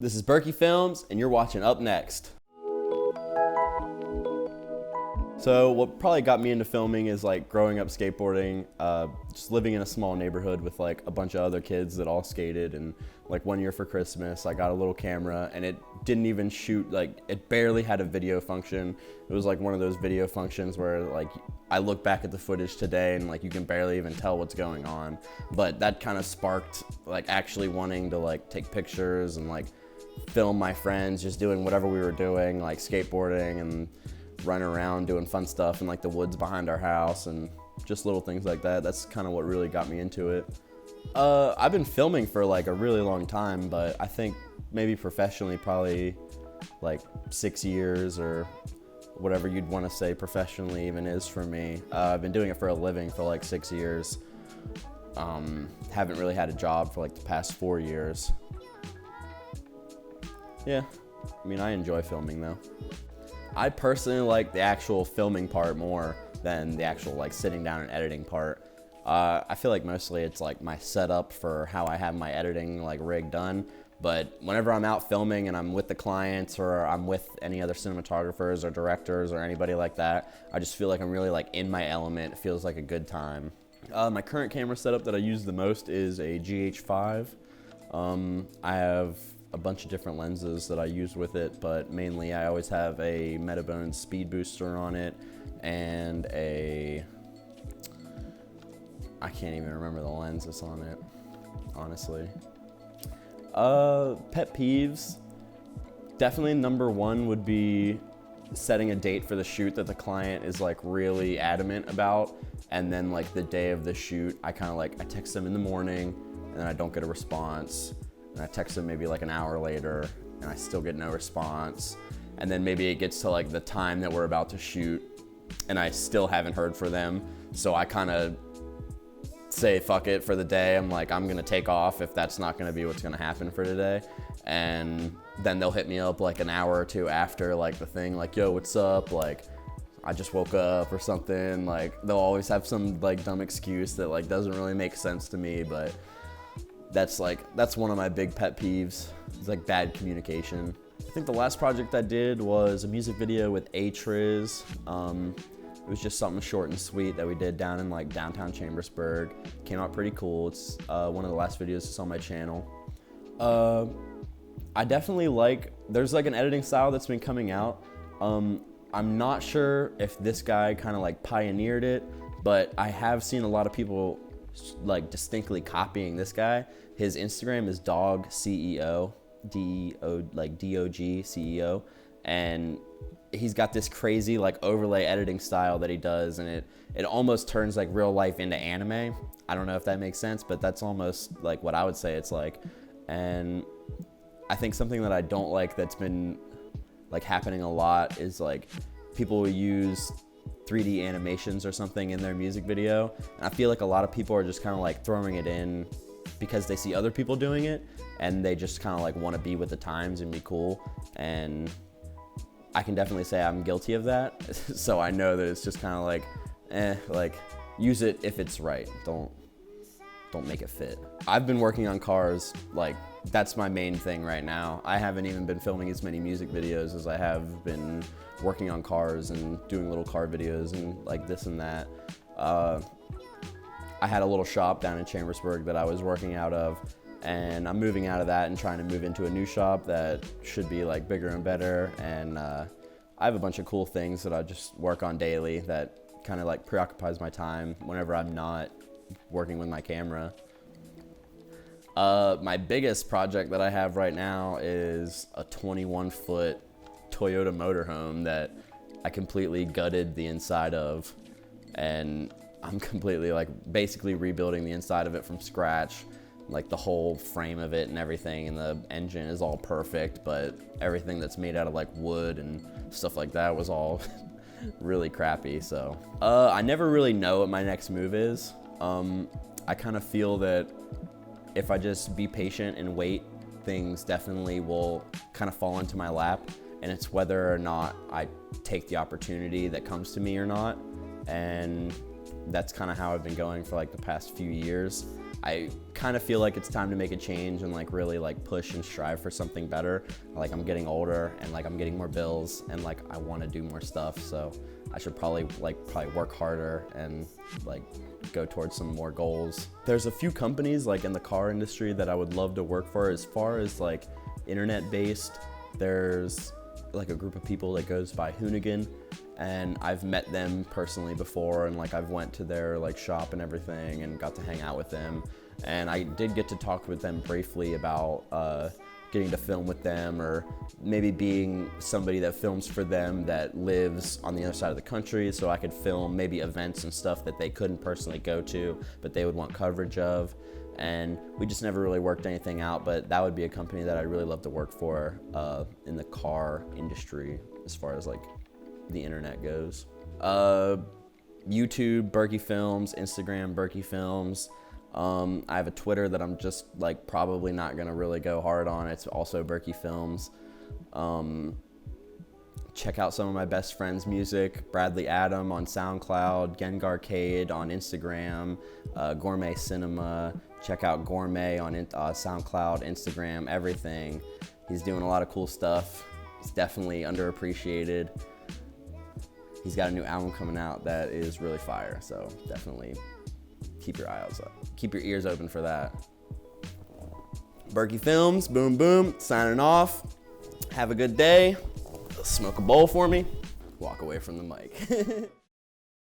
This is Burky Films, and you're watching Up Next. So what probably got me into filming is like growing up skateboarding, just living in a small neighborhood with like a bunch of other kids that all skated. And like one year for Christmas, I got a little camera and it didn't even shoot, like it barely had a video function. It was like one of those video functions where like I look back at the footage today and like you can barely even tell what's going on. But that kind of sparked like actually wanting to like take pictures and like film my friends just doing whatever we were doing, like skateboarding and running around doing fun stuff in like the woods behind our house and just little things like that. That's kind of what really got me into it. I've been filming for like a really long time, but I think maybe professionally probably like 6 years or whatever you'd want to say professionally even is for me. I've been doing it for a living for like 6 years. Haven't really had a job for like the past 4 years. Yeah, I mean, I enjoy filming though. I personally like the actual filming part more than the actual like sitting down and editing part. I feel like mostly it's like my setup for how I have my editing like rig done. But whenever I'm out filming and I'm with the clients or I'm with any other cinematographers or directors or anybody like that, I just feel like I'm really like in my element. It feels like a good time. My current camera setup that I use the most is a GH5. I have a bunch of different lenses that I use with it, but mainly I always have a Metabone speed booster on it and I can't even remember the lens that's on it, honestly. Pet peeves, definitely number one would be setting a date for the shoot that the client is like really adamant about, and then like the day of the shoot, I text them in the morning and then I don't get a response. And I text them maybe like an hour later and I still get no response. And then maybe it gets to like the time that we're about to shoot and I still haven't heard from them. So I kind of say fuck it for the day. I'm like, I'm gonna take off if that's not gonna be what's gonna happen for today. And then they'll hit me up like an hour or two after like the thing, like, yo, what's up? Like, I just woke up or something. Like, they'll always have some like dumb excuse that like doesn't really make sense to me, but that's one of my big pet peeves. It's like bad communication. I think the last project I did was a music video with Triz. It was just something short and sweet that we did down in like downtown Chambersburg. Came out pretty cool. It's one of the last videos that's on my channel. I definitely there's like an editing style that's been coming out. I'm not sure if this guy kind of like pioneered it, but I have seen a lot of people like distinctly copying this guy. His Instagram is dog CEO, DOG CEO, and he's got this crazy like overlay editing style that he does, and it almost turns like real life into anime. I don't know if that makes sense, but that's almost like what I would say it's like. And I think something that I don't like that's been like happening a lot is like people will use 3D animations or something in their music video, and I feel like a lot of people are just kind of like throwing it in because they see other people doing it and they just kind of like want to be with the times and be cool. And I can definitely say I'm guilty of that. So I know that it's just kind of like use it if it's right. Don't make it fit. I've been working on cars, like that's my main thing right now. I haven't even been filming as many music videos as I have been working on cars and doing little car videos and like this and that. I had a little shop down in Chambersburg that I was working out of, and I'm moving out of that and trying to move into a new shop that should be like bigger and better. And I have a bunch of cool things that I just work on daily that kind of like preoccupies my time whenever I'm not working with my camera. My biggest project that I have right now is a 21-foot Toyota motorhome that I completely gutted the inside of, and I'm completely like basically rebuilding the inside of it from scratch. Like the whole frame of it and everything, and the engine is all perfect, but everything that's made out of like wood and stuff like that was all really crappy. So I never really know what my next move is. I kind of feel that if I just be patient and wait, things definitely will kind of fall into my lap, and it's whether or not I take the opportunity that comes to me or not. And that's kind of how I've been going for like the past few years. I kind of feel like it's time to make a change and like really like push and strive for something better. Like I'm getting older and like I'm getting more bills and like I want to do more stuff, so I should probably work harder and like go towards some more goals. There's a few companies like in the car industry that I would love to work for. As far as like internet based, there's like a group of people that goes by Hoonigan, and I've met them personally before, and like I've went to their like shop and everything and got to hang out with them. And I did get to talk with them briefly about getting to film with them, or maybe being somebody that films for them that lives on the other side of the country, so I could film maybe events and stuff that they couldn't personally go to, but they would want coverage of. And we just never really worked anything out, but that would be a company that I'd really love to work for in the car industry as far as like the internet goes. YouTube, Burky Films, Instagram, Burky Films. I have a Twitter that I'm just like probably not gonna really go hard on. It's also Burky Films. Check out some of my best friends' music. Bradley Adam on SoundCloud, Gengarcade on Instagram, Gourmet Cinema. Check out Gourmet on SoundCloud, Instagram, everything. He's doing a lot of cool stuff. He's definitely underappreciated. He's got a new album coming out that is really fire, so definitely keep your eyes up. Keep your ears open for that. Burky Films, boom, boom, signing off. Have a good day. Smoke a bowl for me. Walk away from the mic.